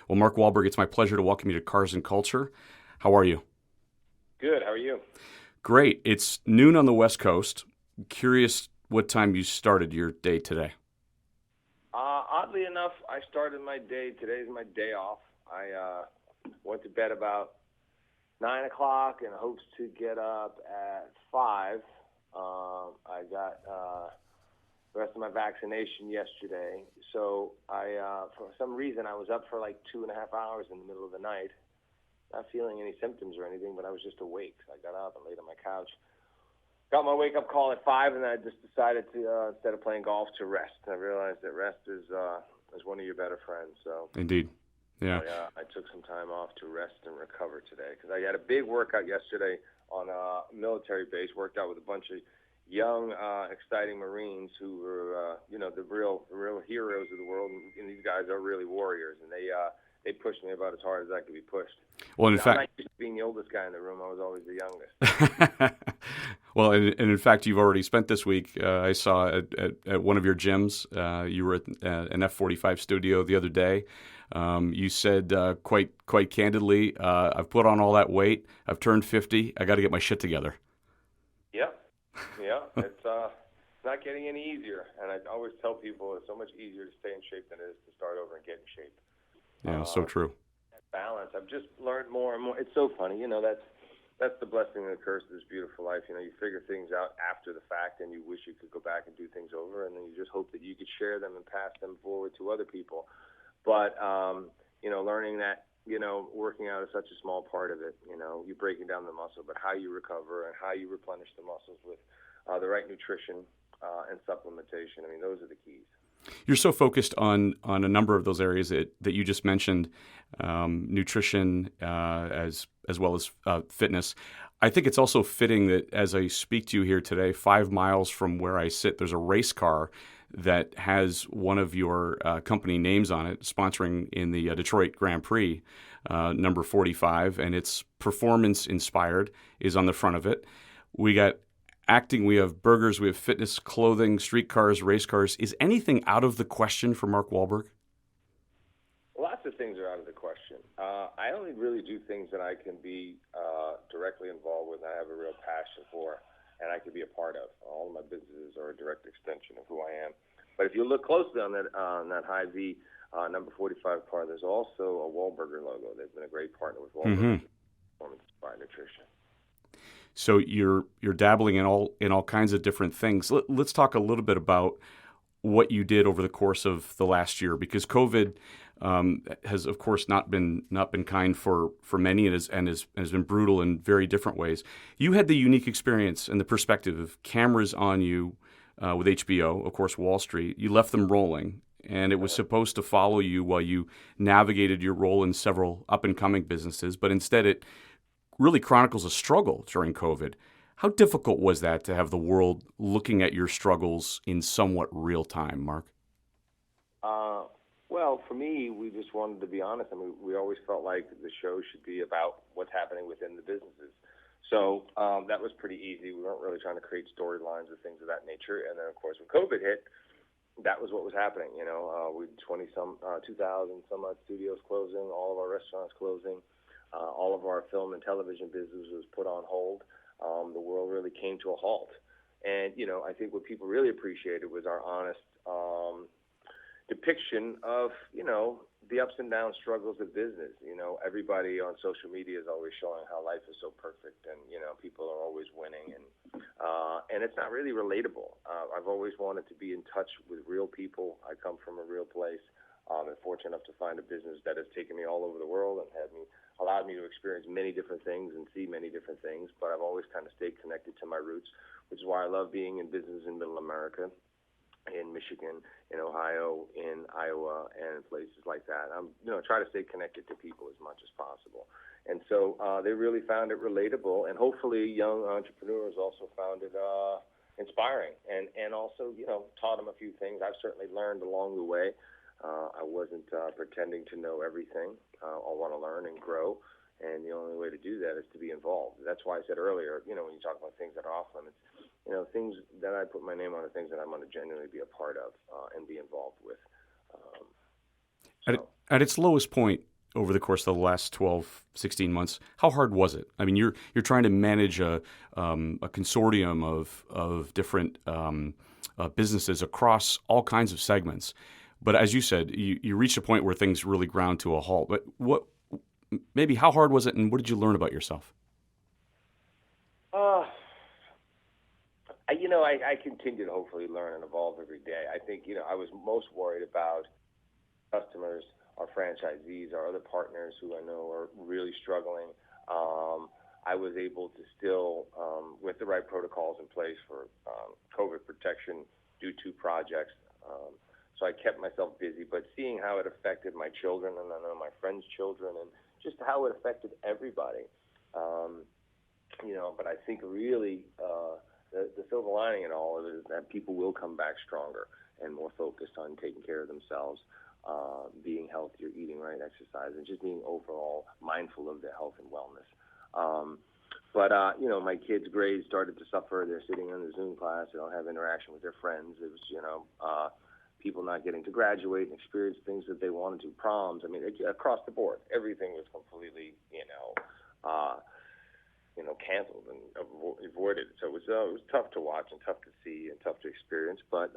Well, Mark Wahlberg, it's my pleasure to welcome you to Cars and Culture. How are you? Good. How are you? Great. It's noon on the West Coast. Curious what time you started your day today. Oddly enough, I started my day. Today's my day off. I went to bed about 9 o'clock in hopes to get up at 5. I got the rest of my vaccination yesterday, so for some reason, I was up for like 2.5 hours in the middle of the night, not feeling any symptoms or anything, but I was just awake. So I got up and laid on my couch. Got my wake-up call at 5, and then I just decided to, instead of playing golf, to rest. I realized that rest is one of your better friends. So Indeed. Yeah. I took some time off to rest and recover today because I had a big workout yesterday on a military base. Worked out with a bunch of young, exciting Marines who were, the real heroes of the world. And these guys are really warriors, and they pushed me about as hard as I could be pushed. Well, in I'm fact, not used to being the oldest guy in the room. I was always the youngest. well, and in fact, you've already spent this week. I saw at one of your gyms. You were at an F-45 studio the other day. You said quite candidly, "I've put on all that weight. I've turned 50. I got to get my shit together." Yeah. It's not getting any easier, and I always tell people it's so much easier to stay in shape than it is to start over and get in shape. Yeah, so true. Balance. I've just learned more and more. It's so funny, that's the blessing and the curse of this beautiful life. You figure things out after the fact, and you wish you could go back and do things over, and then you just hope that you could share them and pass them forward to other people. But learning that working out is such a small part of it. You're breaking down the muscle, but how you recover and how you replenish the muscles with the right nutrition and supplementation. I mean, those are the keys. You're so focused on a number of those areas that you just mentioned, nutrition as well as fitness. I think it's also fitting that as I speak to you here today, 5 miles from where I sit, there's a race car that has one of your company names on it, sponsoring in the Detroit Grand Prix, number 45, and it's performance inspired is on the front of it. We got acting, we have burgers, we have fitness, clothing, street cars, race cars. Is anything out of the question for Mark Wahlberg? Lots of things are out of the question. I only really do things that I can be directly involved with and I have a real passion for and I can be a part of. All of my businesses are a direct extension of who I am. But if you look closely on that high V number 45 car, there's also a Wahlburger logo. They've been a great partner with Wahlburger Performance Inspired Nutrition. So you're dabbling in all kinds of different things. Let's talk a little bit about what you did over the course of the last year, because COVID has, of course, not been kind for many, and has been brutal in very different ways. You had the unique experience and the perspective of cameras on you with HBO, of course, Wall Street. You left them rolling, and it was supposed to follow you while you navigated your role in several up-and-coming businesses, but instead it really chronicles a struggle during COVID. How difficult was that to have the world looking at your struggles in somewhat real time, Mark? Well, for me, we just wanted to be honest. I mean, we always felt like the show should be about what's happening within the businesses. So that was pretty easy. We weren't really trying to create storylines or things of that nature. And then, of course, when COVID hit, that was what was happening. We 2,000 some odd studios closing, all of our restaurants closing. All of our film and television business was put on hold. The world really came to a halt. And, I think what people really appreciated was our honest depiction of, the ups and downs struggles of business. Everybody on social media is always showing how life is so perfect and, people are always winning. And it's not really relatable. I've always wanted to be in touch with real people. I come from a real place. I'm fortunate enough to find a business that has taken me all over the world and allowed me to experience many different things and see many different things, but I've always kind of stayed connected to my roots, which is why I love being in business in Middle America, in Michigan, in Ohio, in Iowa, and places like that. I'm, try to stay connected to people as much as possible. And so they really found it relatable, and hopefully young entrepreneurs also found it inspiring and also, taught them a few things. I've certainly learned along the way. I wasn't pretending to know everything. I want to learn and grow, and the only way to do that is to be involved. That's why I said earlier, when you talk about things that are off limits, things that I put my name on are things that I'm going to genuinely be a part of and be involved with. At its lowest point, over the course of the last 12, 16 months. How hard was it? I mean, you're trying to manage a consortium of different businesses across all kinds of segments. But as you said, you reached a point where things really ground to a halt. But how hard was it, and what did you learn about yourself? I continue to hopefully learn and evolve every day. I think, I was most worried about customers, our franchisees, our other partners who I know are really struggling. I was able to still, with the right protocols in place for COVID protection, do 2 projects. So I kept myself busy, but seeing how it affected my children and I know my friends' children and just how it affected everybody. But I think really the silver lining in all of it is that people will come back stronger and more focused on taking care of themselves, being healthier, eating right, exercise, and just being overall mindful of their health and wellness. But my kids' grades started to suffer. They're sitting in the Zoom class. They don't have interaction with their friends. It was, people not getting to graduate and experience things that they wanted to, proms. I mean, across the board, everything was completely, canceled and avoided. So it was tough to watch and tough to see and tough to experience. But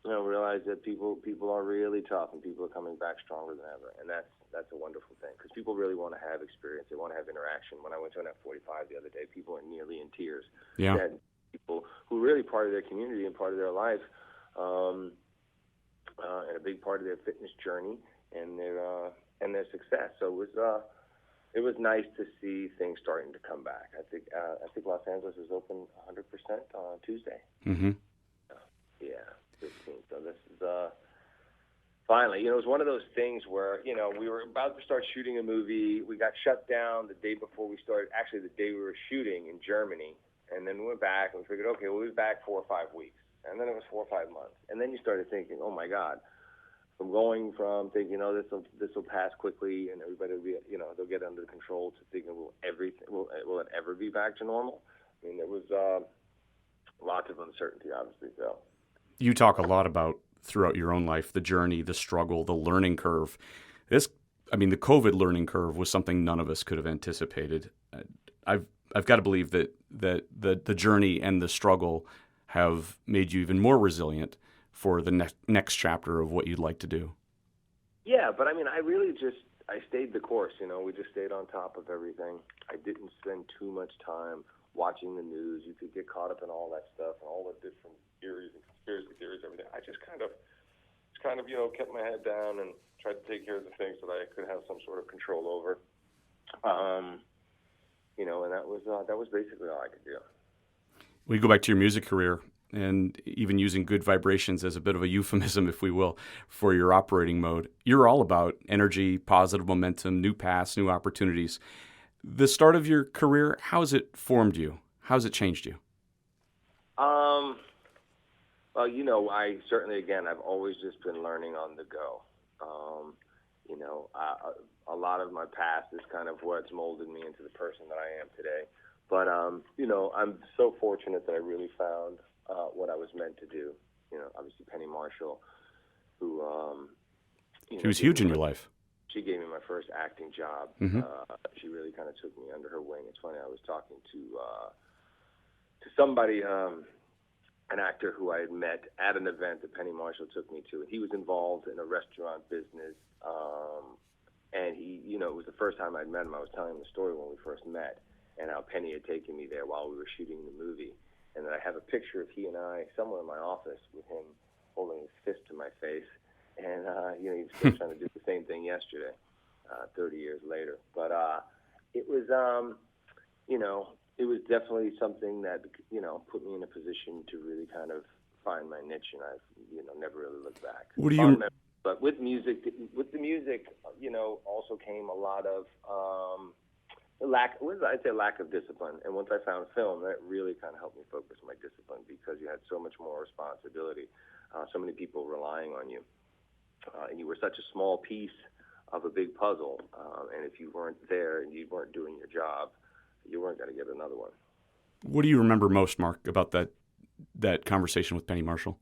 realize that people are really tough and people are coming back stronger than ever, and that's a wonderful thing because people really want to have experience. They want to have interaction. When I went to an F45 the other day, people were nearly in tears. Yeah. And people who are really part of their community and part of their life, and a big part of their fitness journey and their success. So it was nice to see things starting to come back. I think Los Angeles is open 100% on Tuesday. Mm-hmm. Yeah, 15th. So this is finally. It was one of those things where we were about to start shooting a movie. We got shut down the day before we started. Actually, the day we were shooting in Germany, and then we went back and we figured, okay, we'll be back 4 or 5 weeks, and then it was 4 or 5 months, and then you started thinking, oh my God. From going from thinking, this will pass quickly and everybody will be, they'll get under control, to thinking, will it ever be back to normal? I mean, there was lots of uncertainty, obviously. So you talk a lot about throughout your own life the journey, the struggle, the learning curve. The COVID learning curve was something none of us could have anticipated. I've got to believe that the journey and the struggle have made you even more resilient for the next chapter of what you'd like to do. Yeah, but I really I stayed the course, we just stayed on top of everything. I didn't spend too much time watching the news. You could get caught up in all that stuff and all the different theories and conspiracy theories, everything. I just kind of kept my head down and tried to take care of the things that I could have some sort of control over. And that was basically all I could do. We go back to your music career, and even using good vibrations as a bit of a euphemism, if we will, for your operating mode. You're all about energy, positive momentum, new paths, new opportunities. The start of your career, how has it formed you? How has it changed you? Well, I certainly, again, I've always just been learning on the go. A lot of my past is kind of what's molded me into the person that I am today. But, I'm so fortunate that I really found what I was meant to do. Obviously Penny Marshall, who she was huge in your life. She gave me my first acting job. Mm-hmm. She really kind of took me under her wing. It's funny, I was talking to somebody, an actor who I had met at an event that Penny Marshall took me to, and he was involved in a restaurant business. And he, it was the first time I'd met him. I was telling him the story when we first met, and how Penny had taken me there while we were shooting the movie. And then I have a picture of he and I somewhere in my office with him holding his fist to my face. And, he was still trying to do the same thing yesterday, 30 years later. But it was, it was definitely something that, put me in a position to really kind of find my niche. And I've, never really looked back. What do you... But with the music, also came a lot of... lack of discipline. And once I found film, that really kind of helped me focus my discipline, because you had so much more responsibility, so many people relying on you, and you were such a small piece of a big puzzle. And if you weren't there and you weren't doing your job, you weren't going to get another one. What do you remember most, Mark, about that conversation with Penny Marshall?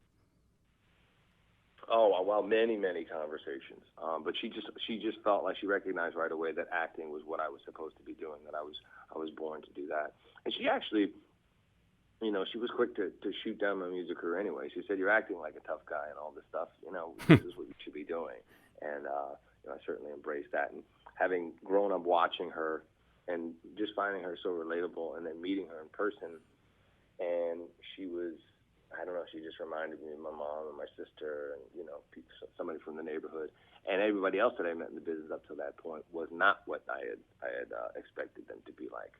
Oh well, many conversations. But she just felt like she recognized right away that acting was what I was supposed to be doing. That I was born to do that. And she actually, she was quick to shoot down my music career anyway. She said, "You're acting like a tough guy and all this stuff. This is what you should be doing." And I certainly embraced that. And having grown up watching her and just finding her so relatable, and then meeting her in person, and she was, I don't know, she just reminded me of my mom and my sister, and somebody from the neighborhood, and everybody else that I met in the business up to that point was not what I had expected them to be like.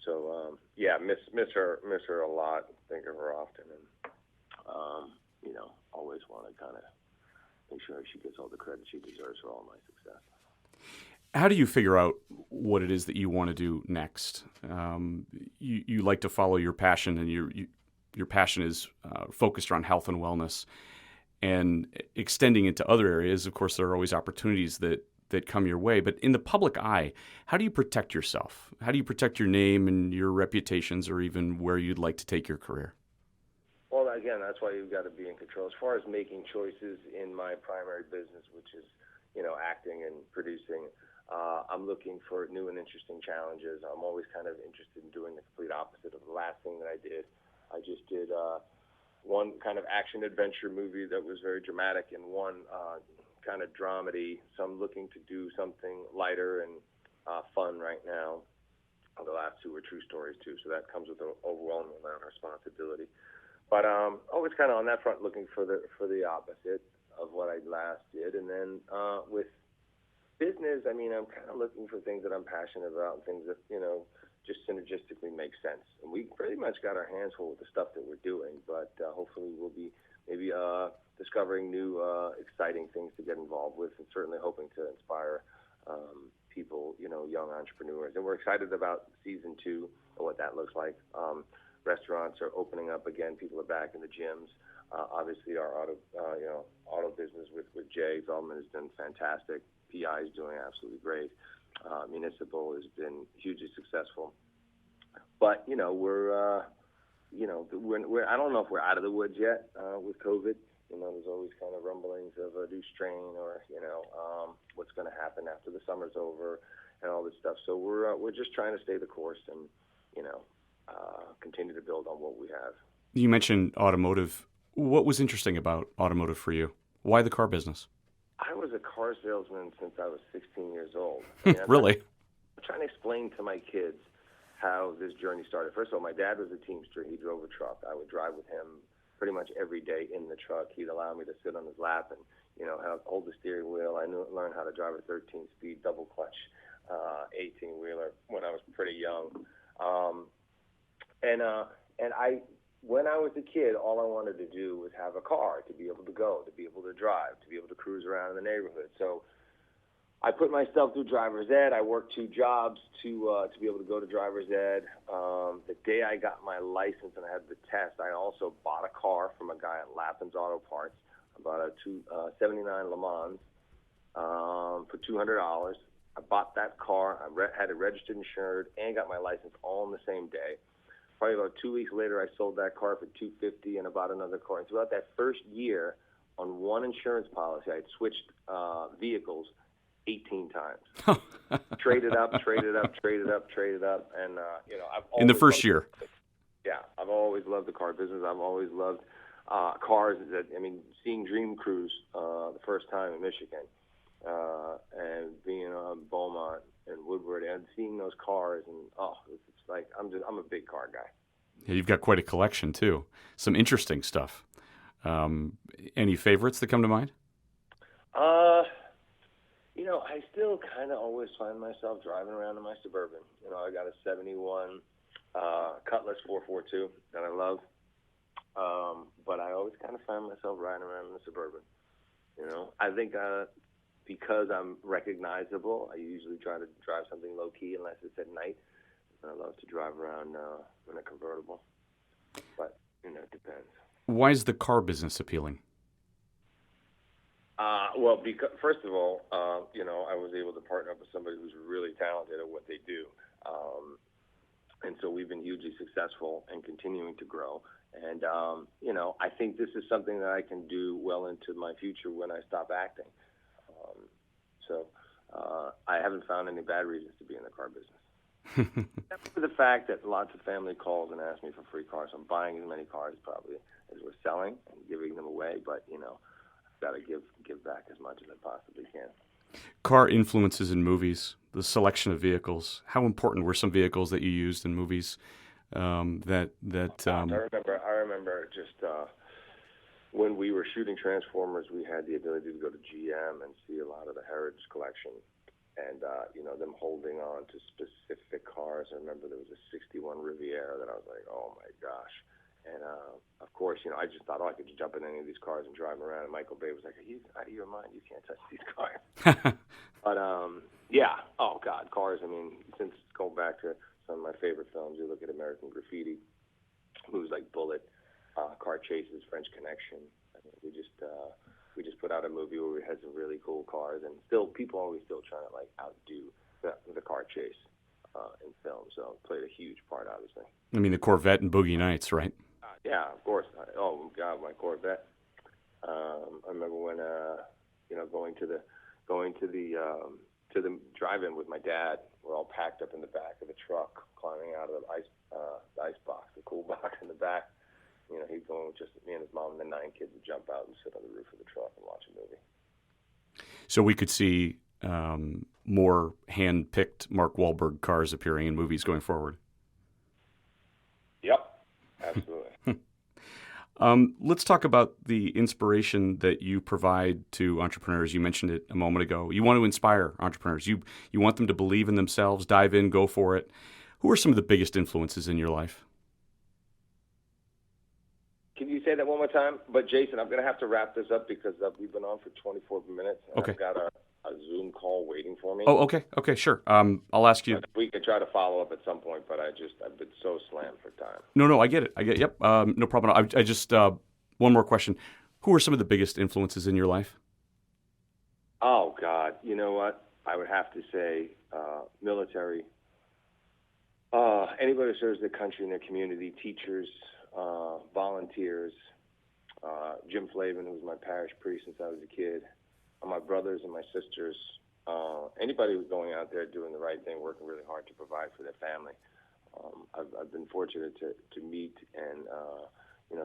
So yeah, miss her a lot. Think of her often, and always want to kind of make sure she gets all the credit she deserves for all my success. How do you figure out what it is that you want to do next? You like to follow your passion, and your passion is focused around health and wellness, and extending into other areas. Of course, there are always opportunities that come your way. But in the public eye, how do you protect yourself? How do you protect your name and your reputations, or even where you'd like to take your career? Well, again, that's why you've got to be in control. As far as making choices in my primary business, which is, acting and producing, I'm looking for new and interesting challenges. I'm always kind of interested in doing the complete opposite of the last thing that I did. I just did one kind of action adventure movie that was very dramatic, and one kind of dramedy. So I'm looking to do something lighter and fun right now. The last two were true stories too, so that comes with an overwhelming amount of responsibility. But always kind of on that front, looking for the opposite of what I last did. And then with business, I'm kind of looking for things that I'm passionate about, and things that just synergistically make sense. And we pretty much got our hands full with the stuff that we're doing, but hopefully we'll be maybe discovering new exciting things to get involved with, and certainly hoping to inspire people, young entrepreneurs. And we're excited about season 2 and what that looks like. Restaurants are opening up again. People are back in the gyms. Obviously, our auto business with Jay Feldman has been fantastic. PI is doing absolutely great. Municipal has been hugely successful. But we're I don't know if we're out of the woods yet with COVID. There's always kind of rumblings of a new strain, or what's going to happen after the summer's over, and all this stuff. So we're just trying to stay the course, and continue to build on what we have. You mentioned automotive. What was interesting about automotive for you? Why the car business? I was a car salesman since I was 16 years old. Really? I'm trying to explain to my kids how this journey started. First of all, my dad was a Teamster. He drove a truck. I would drive with him pretty much every day in the truck. He'd allow me to sit on his lap and, hold the steering wheel. I learned how to drive a 13-speed double clutch 18-wheeler when I was pretty young. And when I was a kid, all I wanted to do was have a car, to be able to go, to be able to drive, to be able to cruise around in the neighborhood. So I put myself through driver's ed. I worked 2 jobs to be able to go to driver's ed. The day I got my license and I had the test, I also bought a car from a guy at Lappin's Auto Parts. I bought a 79 Le Mans for $200. I bought that car. I had it registered, insured, and got my license all on the same day. Probably about 2 weeks later, I sold that car for $250, and I bought another car. And throughout that first year, on one insurance policy, I had switched vehicles 18 times. Traded up, and I've always In the first year. Yeah, I've always loved the car business. I've always loved cars. Seeing Dream Cruise the first time in Michigan, and being on Beaumont and Woodward, and seeing those cars, and it's like I'm a big car guy. Yeah, you've got quite a collection too. Some interesting stuff. Any favorites that come to mind? I still kind of always find myself driving around in my Suburban. I got a 71 Cutlass 442 that I love. But I always kind of find myself riding around in the Suburban. I think because I'm recognizable, I usually try to drive something low-key unless it's at night. I love to drive around in a convertible. But, it depends. Why is the car business appealing? Well, because first of all, I was able to partner up with somebody who's really talented at what they do. And so we've been hugely successful and continuing to grow. And, I think this is something that I can do well into my future when I stop acting. So I haven't found any bad reasons to be in the car business. Except for the fact that lots of family calls and ask me for free cars. I'm buying as many cars probably as we're selling and giving them away. But, I've got to give back as much as I possibly can. Car influences in movies, the selection of vehicles. How important were some vehicles that you used in movies? I remember just when we were shooting Transformers, we had the ability to go to GM and see a lot of the Heritage Collection, and them holding on to specific cars. I remember there was a '61 Riviera that I was like, oh my gosh. And of course, I just thought, I could just jump in any of these cars and drive them around. And Michael Bay was like, "Are you out of your mind? You can't touch these cars." But yeah, oh God, cars. I mean, since going back to some of my favorite films, you look at American Graffiti, movies like Bullet, Car Chases, French Connection. I mean, we just put out a movie where we had some really cool cars, and still people always still trying to outdo the car chase in film. So it played a huge part, obviously. I mean, the Corvette and Boogie Nights, right? Yeah, of course. Oh God, my Corvette. I remember when going to the drive-in with my dad. We're all packed up in the back of the truck, climbing out of the ice box, the cool box in the back. He'd go with just me and his mom and the 9 kids would jump out and sit on the roof of the truck and watch a movie. So we could see more hand-picked Mark Wahlberg cars appearing in movies going forward. Yep, absolutely. Let's talk about the inspiration that you provide to entrepreneurs. You mentioned it a moment ago. You want to inspire entrepreneurs. You want them to believe in themselves, dive in, go for it. Who are some of the biggest influences in your life? Can you say that one more time? But Jason, I'm going to have to wrap this up because we've been on for 24 minutes. And okay. I've got a Zoom call waiting for me. Oh, okay. Okay, sure. I'll ask you. We could try to follow up at some point, but I've been so slammed for time. No, I get it. Yep. No problem. I just, one more question. Who are some of the biggest influences in your life? Oh, God. You know what? I would have to say military. Anybody who serves their country and their community, teachers, volunteers, Jim Flavin, who was my parish priest since I was a kid, my brothers and my sisters, anybody who's going out there doing the right thing, working really hard to provide for their family. I've been fortunate to meet and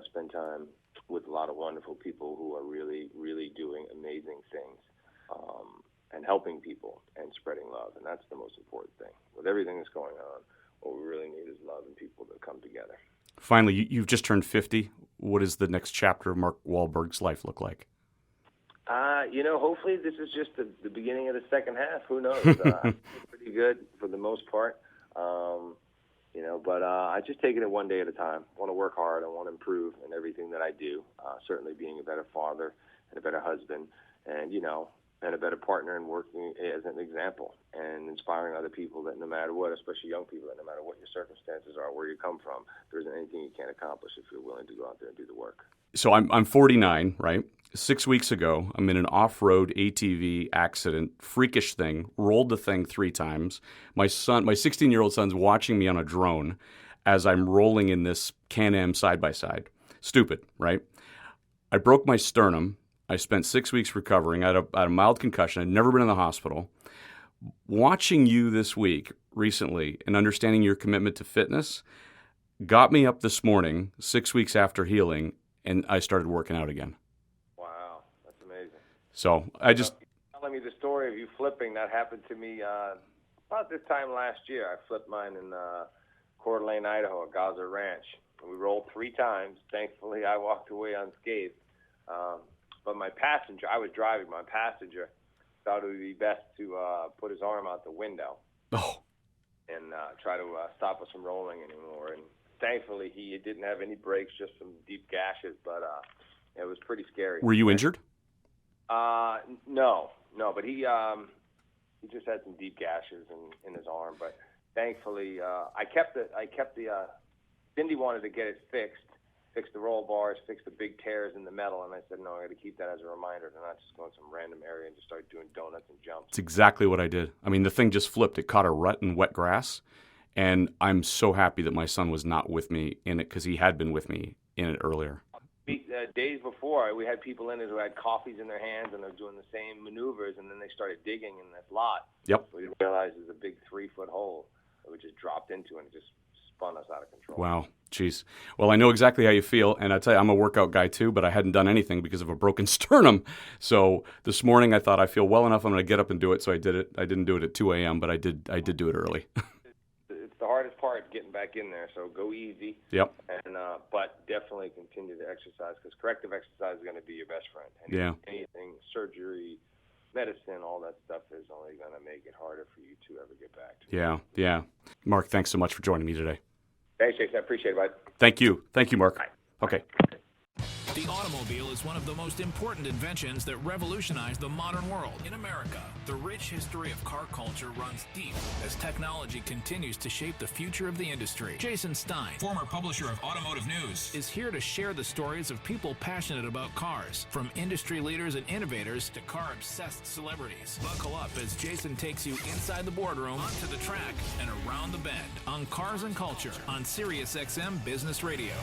spend time with a lot of wonderful people who are really, really doing amazing things and helping people and spreading love, and that's the most important thing. With everything that's going on, what we really need is love and people to come together. Finally, you've just turned 50. What does the next chapter of Mark Wahlberg's life look like? Hopefully this is just the beginning of the second half. Who knows? Pretty good for the most part. But I just take it one day at a time. I want to work hard. I want to improve in everything that I do. Certainly being a better father and a better husband and a better partner and working as an example and inspiring other people that no matter what, especially young people, that no matter what your circumstances are, where you come from, there isn't anything you can't accomplish if you're willing to go out there and do the work. So I'm 49, right? 6 weeks ago, I'm in an off-road ATV accident, freakish thing, rolled the thing 3 times. My 16-year-old son's watching me on a drone as I'm rolling in this Can-Am side-by-side. Stupid, right? I broke my sternum. I spent 6 weeks recovering. I had a mild concussion. I'd never been in the hospital. Watching you this week, recently, and understanding your commitment to fitness got me up this morning, 6 weeks after healing, and I started working out again. Wow, that's amazing. So I just... Telling me the story of you flipping, that happened to me about this time last year. I flipped mine in Coeur d'Alene, Idaho, at Gaza Ranch. We rolled 3 times. Thankfully, I walked away unscathed. But my passenger, I was driving, my passenger thought it would be best to put his arm out the window and try to stop us from rolling anymore. And thankfully, he didn't have any breaks, just some deep gashes, but it was pretty scary. Were you injured? No, but he just had some deep gashes in his arm. But thankfully, I kept the Cindy wanted to get it fixed. Fix the roll bars, fix the big tears in the metal, and I said, no, I got to keep that as a reminder to not just go in some random area and just start doing donuts and jumps. It's exactly what I did. I mean, the thing just flipped. It caught a rut in wet grass, And I'm so happy that my son was not with me in it because he had been with me in it earlier. Days before, we had people in it who had coffees in their hands and they're doing the same maneuvers, and then they started digging in this lot. Yep. We realized it was a big 3-foot hole that we just dropped into, and it just spun us out of control. Wow. Jeez. Well, I know exactly how you feel, and I tell you, I'm a workout guy too, but I hadn't done anything because of a broken sternum. So this morning I thought I feel well enough, I'm going to get up and do it. So I did it. I didn't do it at 2 a.m., but I did do it early. It's the hardest part, getting back in there. So go easy. Yep. And but definitely continue to exercise, because corrective exercise is going to be your best friend. Anything, surgery, medicine, all that stuff is only going to make it harder for you to ever get back to it. Yeah. Mark, thanks so much for joining me today. Thanks, Jason. I appreciate it, bud. Thank you, Mark. Bye. Okay. The automobile is one of the most important inventions that revolutionized the modern world. In America, the rich history of car culture runs deep as technology continues to shape the future of the industry. Jason Stein, former publisher of Automotive News, is here to share the stories of people passionate about cars, from industry leaders and innovators to car-obsessed celebrities. Buckle up as Jason takes you inside the boardroom, onto the track, and around the bend on Cars and Culture on Sirius XM Business Radio.